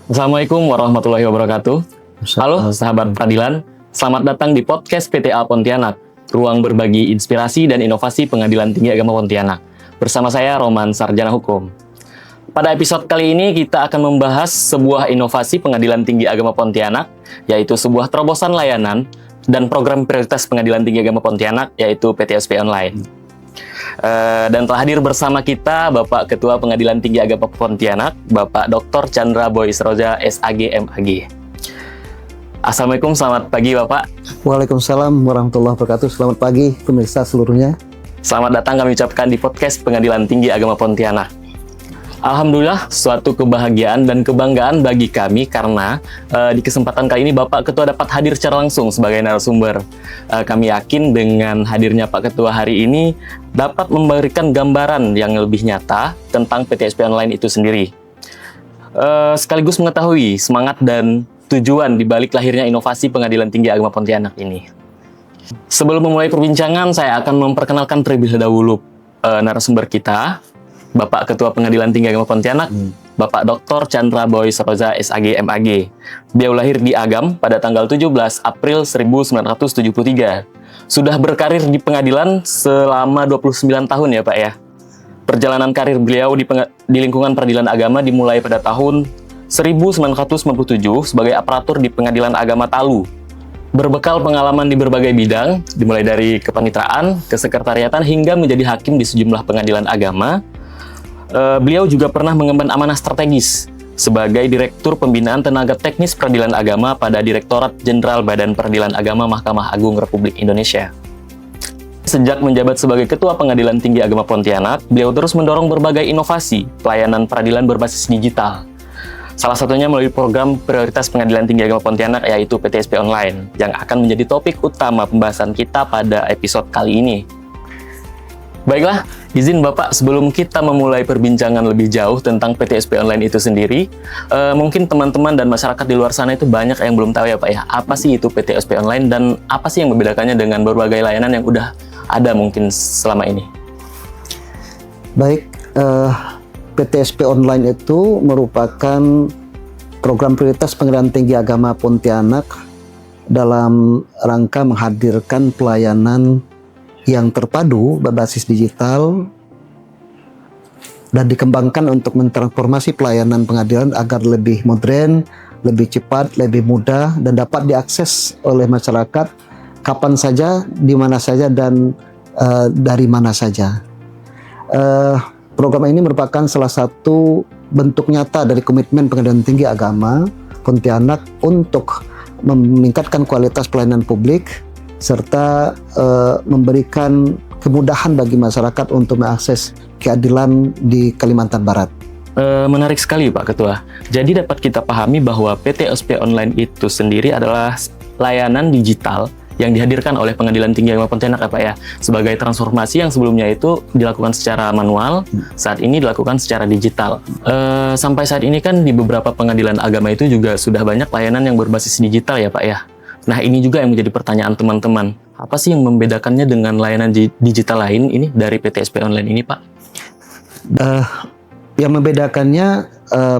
Assalamualaikum warahmatullahi wabarakatuh. Halo sahabat peradilan, selamat datang di podcast PTA Pontianak, ruang berbagi inspirasi dan inovasi Pengadilan Tinggi Agama Pontianak. Bersama saya Roman, Sarjana Hukum. Pada episode kali ini kita akan membahas sebuah inovasi Pengadilan Tinggi Agama Pontianak, yaitu sebuah terobosan layanan dan program prioritas Pengadilan Tinggi Agama Pontianak, yaitu PTSP Online. Dan telah hadir bersama kita Bapak Ketua Pengadilan Tinggi Agama Pontianak, Bapak Dr. Chandra Boysroja, SAG, MAG. Assalamualaikum, selamat pagi Bapak. Waalaikumsalam warahmatullahi wabarakatuh. Selamat pagi pemirsa seluruhnya. Selamat datang kami ucapkan di podcast Pengadilan Tinggi Agama Pontianak. Alhamdulillah, suatu kebahagiaan dan kebanggaan bagi kami karena di kesempatan kali ini Bapak Ketua dapat hadir secara langsung sebagai narasumber. Kami yakin dengan hadirnya Pak Ketua hari ini dapat memberikan gambaran yang lebih nyata tentang PTSP Online itu sendiri. Sekaligus mengetahui semangat dan tujuan di balik lahirnya inovasi Pengadilan Tinggi Agama Pontianak ini. Sebelum memulai perbincangan, saya akan memperkenalkan terlebih dahulu narasumber kita, Bapak Ketua Pengadilan Tinggi Agama Pontianak, Bapak Dr. Chandra Boysroja, SAG, MAG. Beliau lahir di Agam pada tanggal 17 April 1973. Sudah berkarir di pengadilan selama 29 tahun ya Pak ya. Perjalanan karir beliau di lingkungan peradilan agama dimulai pada tahun 1997 sebagai aparatur di Pengadilan Agama Talu. Berbekal pengalaman di berbagai bidang, dimulai dari kepaniteraan, kesekretariatan, hingga menjadi hakim di sejumlah pengadilan agama, beliau juga pernah mengemban amanah strategis sebagai Direktur Pembinaan Tenaga Teknis Peradilan Agama pada Direktorat Jenderal Badan Peradilan Agama Mahkamah Agung Republik Indonesia. Sejak menjabat sebagai Ketua Pengadilan Tinggi Agama Pontianak, beliau terus mendorong berbagai inovasi pelayanan peradilan berbasis digital. Salah satunya melalui program prioritas Pengadilan Tinggi Agama Pontianak, yaitu PTSP Online, yang akan menjadi topik utama pembahasan kita pada episode kali ini. Baiklah, izin Bapak sebelum kita memulai perbincangan lebih jauh tentang PTSP Online itu sendiri, mungkin teman-teman dan masyarakat di luar sana itu banyak yang belum tahu ya Pak ya, apa sih itu PTSP Online dan apa sih yang membedakannya dengan berbagai layanan yang udah ada mungkin selama ini? Baik, PTSP Online itu merupakan program prioritas Pengadilan Tinggi Agama Pontianak dalam rangka menghadirkan pelayanan yang terpadu berbasis digital dan dikembangkan untuk mentransformasi pelayanan pengadilan agar lebih modern, lebih cepat, lebih mudah, dan dapat diakses oleh masyarakat kapan saja, di mana saja, dan dari mana saja. Program ini merupakan salah satu bentuk nyata dari komitmen Pengadilan Tinggi Agama Pontianak untuk meningkatkan kualitas pelayanan publik serta memberikan kemudahan bagi masyarakat untuk mengakses keadilan di Kalimantan Barat. Menarik sekali Pak Ketua. Jadi dapat kita pahami bahwa PTSP Online itu sendiri adalah layanan digital yang dihadirkan oleh Pengadilan Tinggi Agama Pontianak ya Pak ya, sebagai transformasi yang sebelumnya itu dilakukan secara manual, saat ini dilakukan secara digital. Sampai saat ini kan di beberapa pengadilan agama itu juga sudah banyak layanan yang berbasis digital ya Pak ya. Nah ini juga yang menjadi pertanyaan teman-teman. Apa sih yang membedakannya dengan layanan digital lain ini dari PTSP Online ini Pak? Yang membedakannya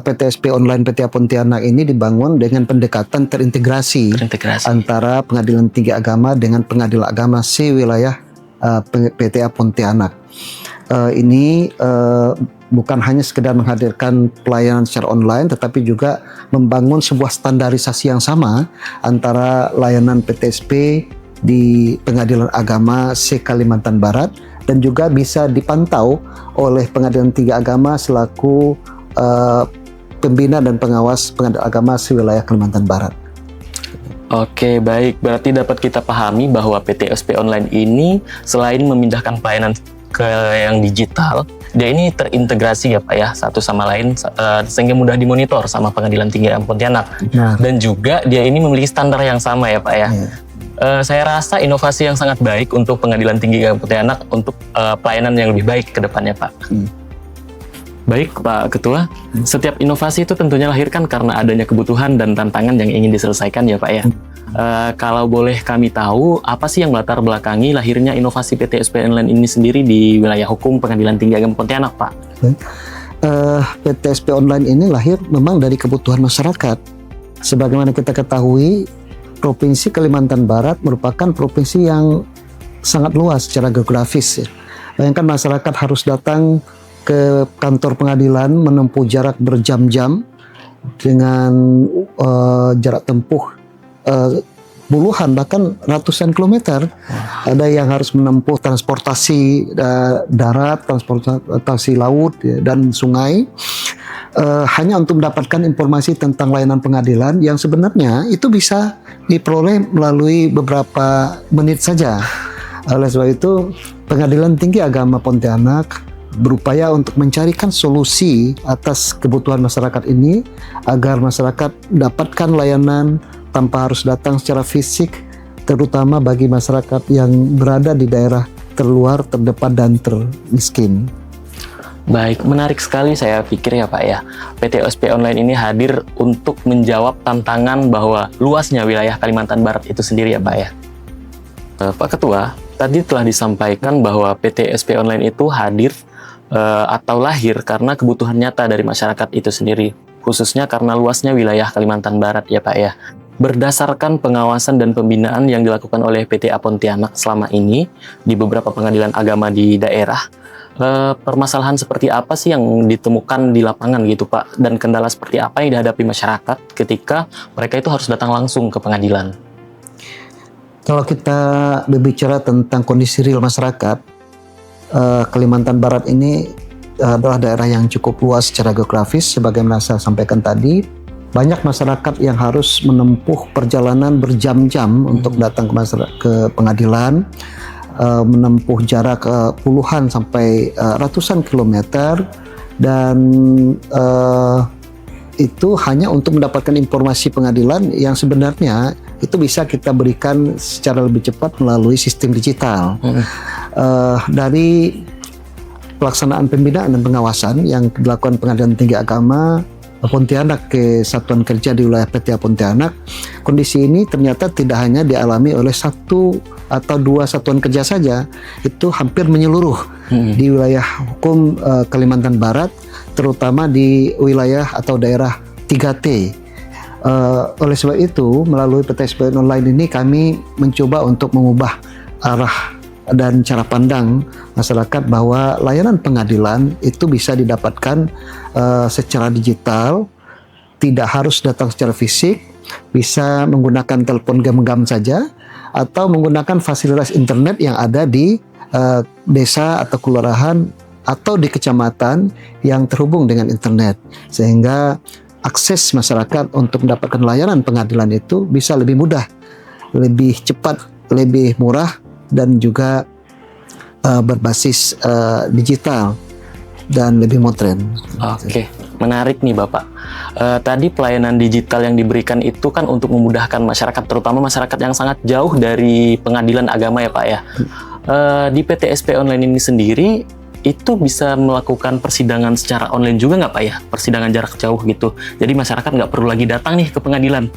PTSP Online PTA Pontianak ini dibangun dengan pendekatan terintegrasi antara Pengadilan Tinggi Agama dengan Pengadilan Agama se-wilayah PTA Pontianak. Ini bukan hanya sekedar menghadirkan pelayanan secara online, tetapi juga membangun sebuah standarisasi yang sama antara layanan PTSP di Pengadilan Agama se-Kalimantan Barat dan juga bisa dipantau oleh Pengadilan Tinggi Agama selaku pembina dan pengawas Pengadilan Agama se-wilayah Kalimantan Barat. Oke, baik. Berarti dapat kita pahami bahwa PTSP Online ini selain memindahkan pelayanan ke yang digital, dia ini terintegrasi ya Pak ya, satu sama lain sehingga mudah dimonitor sama Pengadilan Tinggi Agama Pontianak. Dan juga dia ini memiliki standar yang sama ya Pak ya. Saya rasa inovasi yang sangat baik untuk Pengadilan Tinggi Agama Pontianak untuk pelayanan yang lebih baik ke depannya Pak. Baik Pak Ketua, setiap inovasi itu tentunya lahirkan karena adanya kebutuhan dan tantangan yang ingin diselesaikan ya Pak ya. Kalau boleh kami tahu, apa sih yang melatar belakangi lahirnya inovasi PTSP Online ini sendiri di wilayah hukum Pengadilan Tinggi Agama Pontianak Pak? PTSP online ini lahir memang dari kebutuhan masyarakat. Sebagaimana kita ketahui, Provinsi Kalimantan Barat merupakan provinsi yang sangat luas secara geografis. Bayangkan masyarakat harus datang ke kantor pengadilan menempuh jarak berjam-jam dengan jarak tempuh puluhan bahkan ratusan kilometer. Ada yang harus menempuh transportasi darat, transportasi laut dan sungai, hanya untuk mendapatkan informasi tentang layanan pengadilan yang sebenarnya itu bisa diperoleh melalui beberapa menit saja. Oleh sebab itu, Pengadilan Tinggi Agama Pontianak berupaya untuk mencarikan solusi atas kebutuhan masyarakat ini agar masyarakat mendapatkan layanan tanpa harus datang secara fisik, terutama bagi masyarakat yang berada di daerah terluar, terdepan, dan termiskin. Baik, menarik sekali saya pikir ya Pak ya. PTSP online ini hadir untuk menjawab tantangan bahwa luasnya wilayah Kalimantan Barat itu sendiri ya Pak ya. Pak Ketua, tadi telah disampaikan bahwa PTSP online itu hadir atau lahir karena kebutuhan nyata dari masyarakat itu sendiri, khususnya karena luasnya wilayah Kalimantan Barat ya Pak ya. Berdasarkan pengawasan dan pembinaan yang dilakukan oleh PTA Pontianak selama ini di beberapa pengadilan agama di daerah, permasalahan seperti apa sih yang ditemukan di lapangan gitu Pak, dan kendala seperti apa yang dihadapi masyarakat ketika mereka itu harus datang langsung ke pengadilan? Kalau kita berbicara tentang kondisi real masyarakat, Kalimantan Barat ini adalah daerah yang cukup luas secara geografis. Sebagaimana saya sampaikan tadi, banyak masyarakat yang harus menempuh perjalanan berjam-jam untuk datang ke pengadilan, menempuh jarak puluhan sampai ratusan kilometer, dan itu hanya untuk mendapatkan informasi pengadilan yang sebenarnya itu bisa kita berikan secara lebih cepat melalui sistem digital. Dari pelaksanaan pembinaan dan pengawasan yang dilakukan Pengadilan Tinggi Agama Pontianak ke Satuan Kerja di wilayah PTA Pontianak, kondisi ini ternyata tidak hanya dialami oleh satu atau dua satuan kerja saja, itu hampir menyeluruh di wilayah hukum Kalimantan Barat, terutama di wilayah atau daerah 3T. Oleh sebab itu, melalui PTSP online ini kami mencoba untuk mengubah arah dan cara pandang masyarakat bahwa layanan pengadilan itu bisa didapatkan secara digital, tidak harus datang secara fisik, bisa menggunakan telepon genggam saja atau menggunakan fasilitas internet yang ada di desa atau kelurahan atau di kecamatan yang terhubung dengan internet, sehingga akses masyarakat untuk mendapatkan layanan pengadilan itu bisa lebih mudah, lebih cepat, lebih murah, dan juga berbasis digital dan lebih modern. Oke, menarik nih Bapak. Tadi pelayanan digital yang diberikan itu kan untuk memudahkan masyarakat, terutama masyarakat yang sangat jauh dari pengadilan agama ya Pak ya. Di PTSP online ini sendiri itu bisa melakukan persidangan secara online juga nggak Pak ya? Persidangan jarak jauh gitu. Jadi masyarakat nggak perlu lagi datang nih ke pengadilan.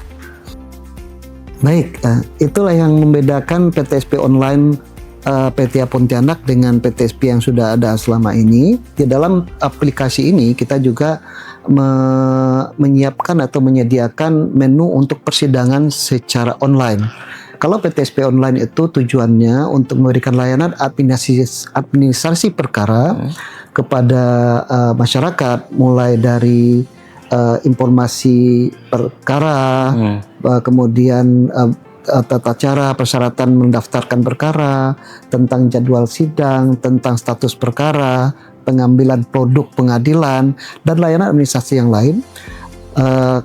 Baik, itulah yang membedakan PTSP online PTA Pontianak dengan PTSP yang sudah ada selama ini. Di dalam aplikasi ini kita juga menyiapkan atau menyediakan menu untuk persidangan secara online. Kalau PTSP online itu tujuannya untuk memberikan layanan administrasi perkara kepada masyarakat, mulai dari informasi perkara, kemudian tata cara persyaratan mendaftarkan perkara, tentang jadwal sidang, tentang status perkara, pengambilan produk pengadilan, dan layanan administrasi yang lain.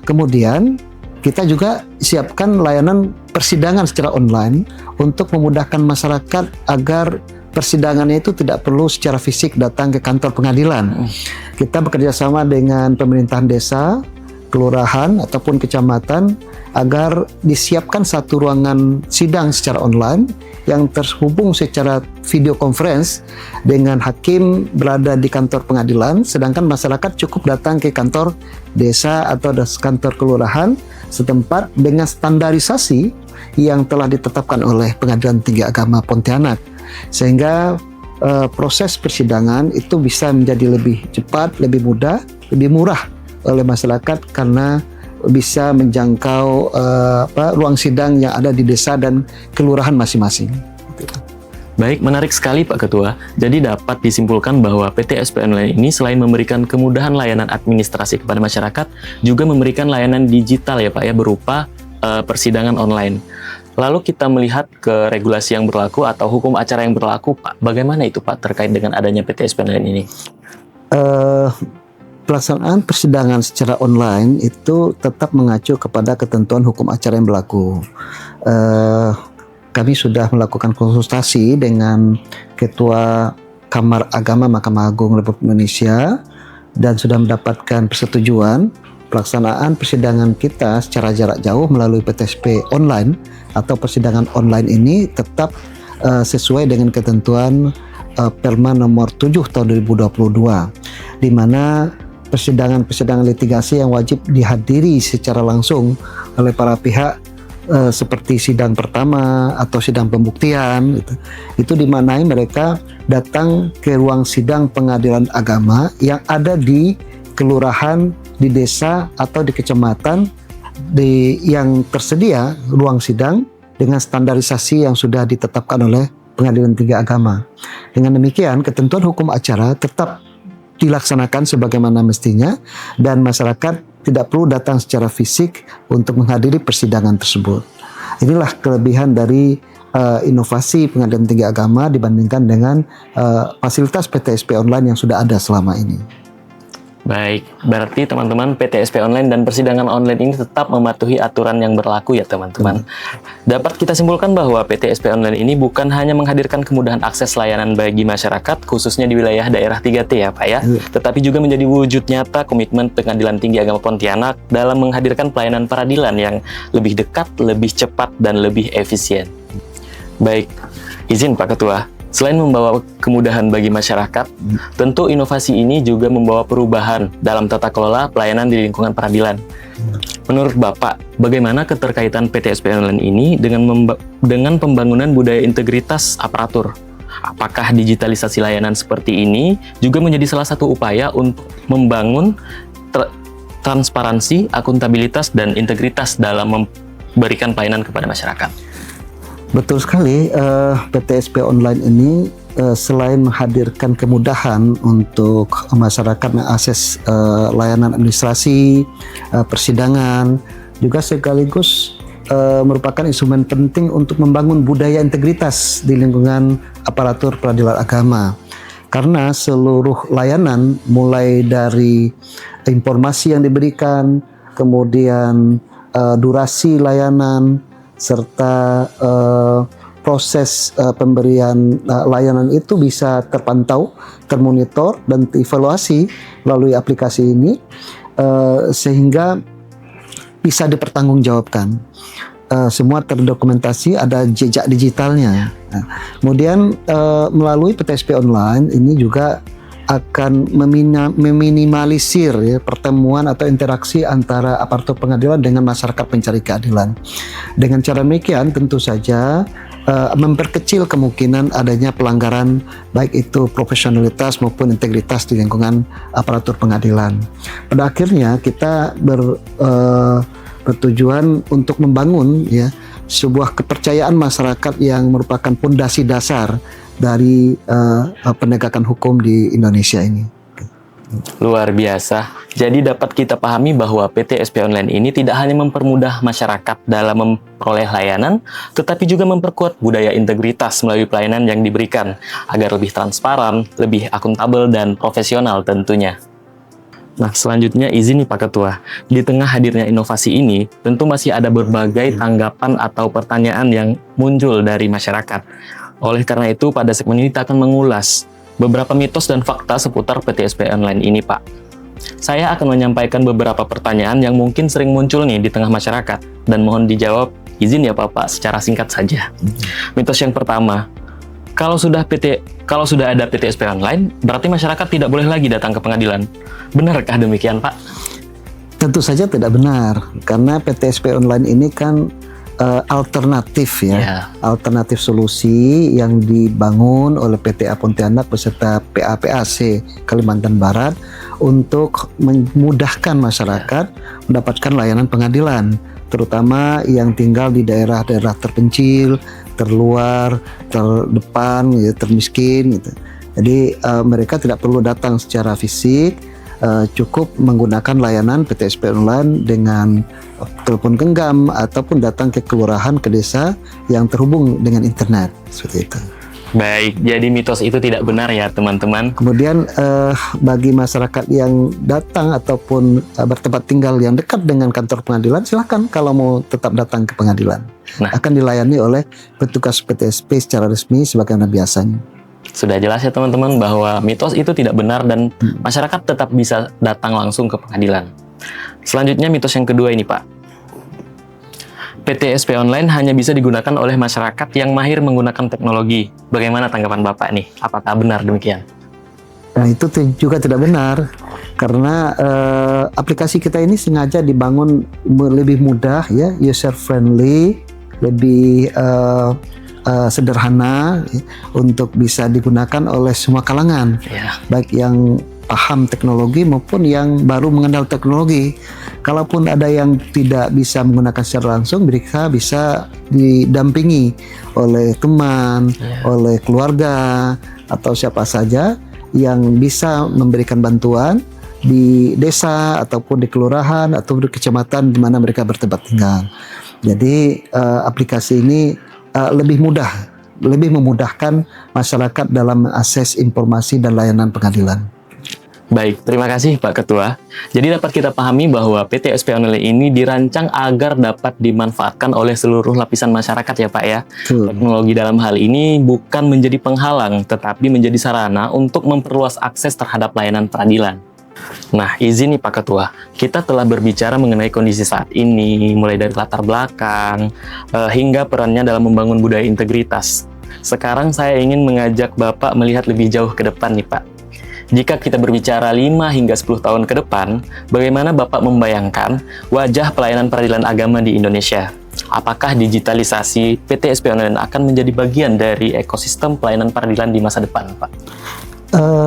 Kemudian kita juga siapkan layanan persidangan secara online untuk memudahkan masyarakat agar persidangannya itu tidak perlu secara fisik datang ke kantor pengadilan. Kita bekerja sama dengan pemerintahan desa, kelurahan, ataupun kecamatan agar disiapkan satu ruangan sidang secara online yang terhubung secara video conference dengan hakim berada di kantor pengadilan, sedangkan masyarakat cukup datang ke kantor desa atau kantor kelurahan setempat dengan standarisasi yang telah ditetapkan oleh Pengadilan Tinggi Agama Pontianak, sehingga proses persidangan itu bisa menjadi lebih cepat, lebih mudah, lebih murah oleh masyarakat karena bisa menjangkau ruang sidang yang ada di desa dan kelurahan masing-masing. Baik, menarik sekali Pak Ketua. Jadi dapat disimpulkan bahwa PT SP Online ini selain memberikan kemudahan layanan administrasi kepada masyarakat, juga memberikan layanan digital ya Pak ya, berupa persidangan online. Lalu kita melihat ke regulasi yang berlaku atau hukum acara yang berlaku Pak. Bagaimana itu Pak terkait dengan adanya PT SP Online ini? Pelaksanaan persidangan secara online itu tetap mengacu kepada ketentuan hukum acara yang berlaku. Kami sudah melakukan konsultasi dengan Ketua Kamar Agama Mahkamah Agung Republik Indonesia dan sudah mendapatkan persetujuan pelaksanaan persidangan kita secara jarak jauh melalui PTSP online atau persidangan online ini tetap sesuai dengan ketentuan Perma nomor 7 tahun 2022, di mana persidangan litigasi yang wajib dihadiri secara langsung oleh para pihak seperti sidang pertama atau sidang pembuktian itu dimanai mereka datang ke ruang sidang pengadilan agama yang ada di kelurahan, di desa atau di kecamatan yang tersedia ruang sidang dengan standarisasi yang sudah ditetapkan oleh Pengadilan Tinggi Agama. Dengan demikian ketentuan hukum acara tetap dilaksanakan sebagaimana mestinya dan masyarakat tidak perlu datang secara fisik untuk menghadiri persidangan tersebut. Inilah kelebihan dari inovasi Pengadilan Tinggi Agama dibandingkan dengan fasilitas PTSP online yang sudah ada selama ini. Baik, berarti teman-teman PTSP online dan persidangan online ini tetap mematuhi aturan yang berlaku ya teman-teman. Dapat kita simpulkan bahwa PTSP online ini bukan hanya menghadirkan kemudahan akses layanan bagi masyarakat, khususnya di wilayah daerah 3T ya Pak ya, tetapi juga menjadi wujud nyata komitmen Pengadilan Tinggi Agama Pontianak dalam menghadirkan pelayanan peradilan yang lebih dekat, lebih cepat, dan lebih efisien. Baik, izin Pak Ketua. Selain membawa kemudahan bagi masyarakat, tentu inovasi ini juga membawa perubahan dalam tata kelola pelayanan di lingkungan peradilan. Menurut Bapak, bagaimana keterkaitan PTSP Online ini dengan pembangunan budaya integritas aparatur? Apakah digitalisasi layanan seperti ini juga menjadi salah satu upaya untuk membangun transparansi, akuntabilitas, dan integritas dalam memberikan pelayanan kepada masyarakat? Betul sekali, PTSP online ini selain menghadirkan kemudahan untuk masyarakat mengakses layanan administrasi, persidangan, juga sekaligus merupakan instrumen penting untuk membangun budaya integritas di lingkungan aparatur peradilan agama. Karena seluruh layanan mulai dari informasi yang diberikan, kemudian durasi layanan, serta proses pemberian layanan itu bisa terpantau, termonitor, dan dievaluasi melalui aplikasi ini sehingga bisa dipertanggungjawabkan. Semua terdokumentasi, ada jejak digitalnya. Kemudian melalui PTSP online ini juga akan meminimalisir ya, pertemuan atau interaksi antara aparatur pengadilan dengan masyarakat pencari keadilan. Dengan cara demikian tentu saja memperkecil kemungkinan adanya pelanggaran baik itu profesionalitas maupun integritas di lingkungan aparatur pengadilan. Pada akhirnya kita bertujuan untuk membangun ya sebuah kepercayaan masyarakat yang merupakan pondasi dasar dari penegakan hukum di Indonesia ini. Luar biasa. Jadi dapat kita pahami bahwa PTSP Online ini tidak hanya mempermudah masyarakat dalam memperoleh layanan, tetapi juga memperkuat budaya integritas melalui pelayanan yang diberikan, agar lebih transparan, lebih akuntabel, dan profesional tentunya. Nah, selanjutnya izin nih Pak Ketua. Di tengah hadirnya inovasi ini, tentu masih ada berbagai tanggapan atau pertanyaan yang muncul dari masyarakat. Oleh karena itu, pada segmen ini kita akan mengulas beberapa mitos dan fakta seputar PTSP Online ini, Pak. Saya akan menyampaikan beberapa pertanyaan yang mungkin sering muncul nih di tengah masyarakat, dan mohon dijawab, izin ya Pak, secara singkat saja. Mitos yang pertama, kalau sudah ada PTSP Online, berarti masyarakat tidak boleh lagi datang ke pengadilan. Benarkah demikian, Pak? Tentu saja tidak benar, karena PTSP Online ini kan alternatif ya, Ya. alternatif solusi yang dibangun oleh PTA Pontianak beserta PAPAC Kalimantan Barat untuk memudahkan masyarakat mendapatkan layanan pengadilan, terutama yang tinggal di daerah-daerah terpencil, terluar, terdepan, ya, termiskin gitu. Jadi mereka tidak perlu datang secara fisik, cukup menggunakan layanan PTSP online dengan telepon genggam ataupun datang ke kelurahan, ke desa yang terhubung dengan internet, seperti itu. Baik, jadi mitos itu tidak benar ya teman-teman. Kemudian bagi masyarakat yang datang ataupun bertempat tinggal yang dekat dengan kantor pengadilan, silakan kalau mau tetap datang ke pengadilan. Nah. Akan dilayani oleh petugas PTSP secara resmi sebagaimana biasanya. Sudah jelas ya teman-teman bahwa mitos itu tidak benar dan masyarakat tetap bisa datang langsung ke pengadilan. Selanjutnya mitos yang kedua ini Pak. PTSP online hanya bisa digunakan oleh masyarakat yang mahir menggunakan teknologi. Bagaimana tanggapan Bapak nih? Apakah benar demikian? Nah, itu juga tidak benar karena aplikasi kita ini sengaja dibangun lebih mudah ya, user friendly, lebih sederhana ya, untuk bisa digunakan oleh semua kalangan, baik yang paham teknologi maupun yang baru mengenal teknologi. Kalaupun ada yang tidak bisa menggunakan secara langsung, mereka bisa didampingi oleh teman, oleh keluarga, atau siapa saja yang bisa memberikan bantuan di desa ataupun di kelurahan atau di kecamatan di mana mereka bertempat tinggal. Jadi aplikasi ini lebih mudah, lebih memudahkan masyarakat dalam mengakses informasi dan layanan pengadilan. Baik, terima kasih Pak Ketua. Jadi dapat kita pahami bahwa PTSP online ini dirancang agar dapat dimanfaatkan oleh seluruh lapisan masyarakat ya Pak ya. Teknologi dalam hal ini bukan menjadi penghalang, tetapi menjadi sarana untuk memperluas akses terhadap layanan peradilan. Nah, izin nih Pak Ketua, kita telah berbicara mengenai kondisi saat ini, mulai dari latar belakang, hingga perannya dalam membangun budaya integritas. Sekarang saya ingin mengajak Bapak melihat lebih jauh ke depan nih Pak. Jika kita berbicara 5 hingga 10 tahun ke depan, bagaimana Bapak membayangkan wajah pelayanan peradilan agama di Indonesia? Apakah digitalisasi PTSP online akan menjadi bagian dari ekosistem pelayanan peradilan di masa depan, Pak?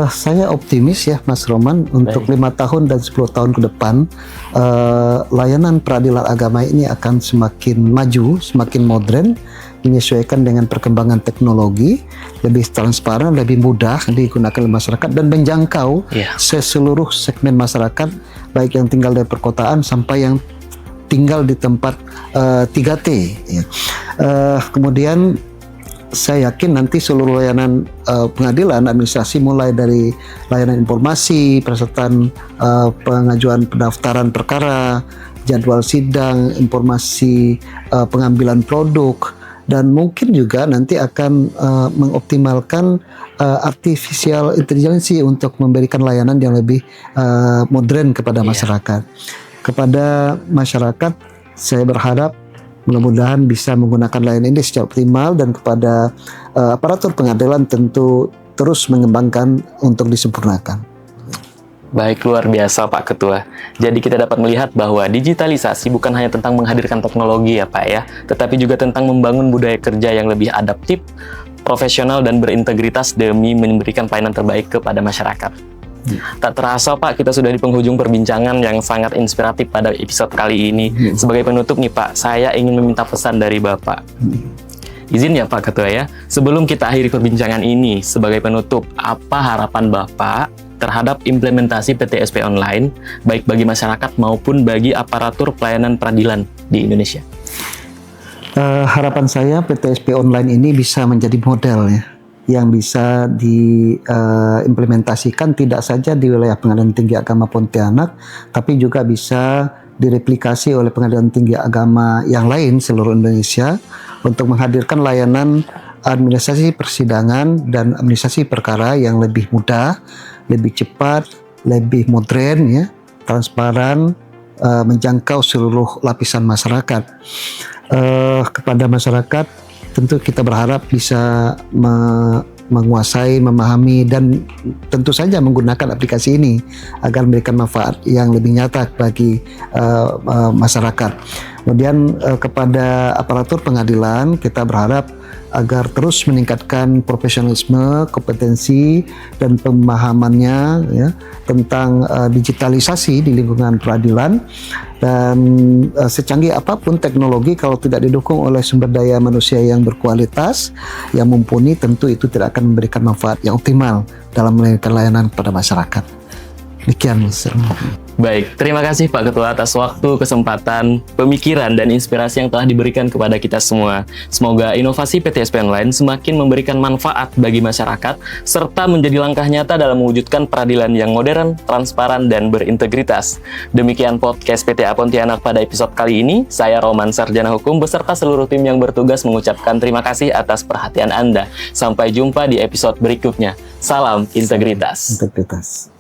Saya optimis ya Mas Roman, untuk 5 tahun dan 10 tahun ke depan layanan peradilan agama ini akan semakin maju, semakin modern, menyesuaikan dengan perkembangan teknologi, lebih transparan, lebih mudah digunakan oleh masyarakat dan menjangkau seluruh segmen masyarakat, baik yang tinggal di perkotaan sampai yang tinggal di tempat 3T ya. Kemudian saya yakin nanti seluruh layanan pengadilan, administrasi, mulai dari layanan informasi, pesertaan pengajuan pendaftaran perkara, jadwal sidang, informasi pengambilan produk, dan mungkin juga nanti akan mengoptimalkan artificial intelligence untuk memberikan layanan yang lebih modern kepada masyarakat. Kepada masyarakat, saya berharap mudah-mudahan bisa menggunakan layanan ini secara optimal, dan kepada aparatur pengadilan tentu terus mengembangkan untuk disempurnakan. Baik, luar biasa Pak Ketua. Jadi kita dapat melihat bahwa digitalisasi bukan hanya tentang menghadirkan teknologi ya Pak ya, tetapi juga tentang membangun budaya kerja yang lebih adaptif, profesional, dan berintegritas demi memberikan pelayanan terbaik kepada masyarakat. Tak terasa Pak, kita sudah di penghujung perbincangan yang sangat inspiratif pada episode kali ini. Sebagai penutup nih Pak, saya ingin meminta pesan dari Bapak. Izin ya Pak Ketua ya, sebelum kita akhiri perbincangan ini, sebagai penutup, apa harapan Bapak terhadap implementasi PTSP online, baik bagi masyarakat maupun bagi aparatur pelayanan peradilan di Indonesia? Harapan saya PTSP online ini bisa menjadi model ya, yang bisa diimplementasikan tidak saja di wilayah Pengadilan Tinggi Agama Pontianak, tapi juga bisa direplikasi oleh pengadilan tinggi agama yang lain seluruh Indonesia untuk menghadirkan layanan administrasi persidangan dan administrasi perkara yang lebih mudah, lebih cepat, lebih modern ya, transparan, menjangkau seluruh lapisan masyarakat. Kepada masyarakat tentu kita berharap bisa menguasai, memahami, dan tentu saja menggunakan aplikasi ini agar memberikan manfaat yang lebih nyata bagi masyarakat. Kemudian kepada aparatur pengadilan, kita berharap agar terus meningkatkan profesionalisme, kompetensi, dan pemahamannya ya, tentang digitalisasi di lingkungan peradilan. Dan secanggih apapun teknologi, kalau tidak didukung oleh sumber daya manusia yang berkualitas, yang mumpuni, tentu itu tidak akan memberikan manfaat yang optimal dalam memberikan layanan kepada masyarakat. Demikian, Mr. Baik, terima kasih Pak Ketua atas waktu, kesempatan, pemikiran, dan inspirasi yang telah diberikan kepada kita semua. Semoga inovasi PTSP Online semakin memberikan manfaat bagi masyarakat, serta menjadi langkah nyata dalam mewujudkan peradilan yang modern, transparan, dan berintegritas. Demikian podcast PTA Pontianak pada episode kali ini. Saya Roman, Sarjana Hukum, beserta seluruh tim yang bertugas mengucapkan terima kasih atas perhatian Anda. Sampai jumpa di episode berikutnya. Salam integritas. Integritas.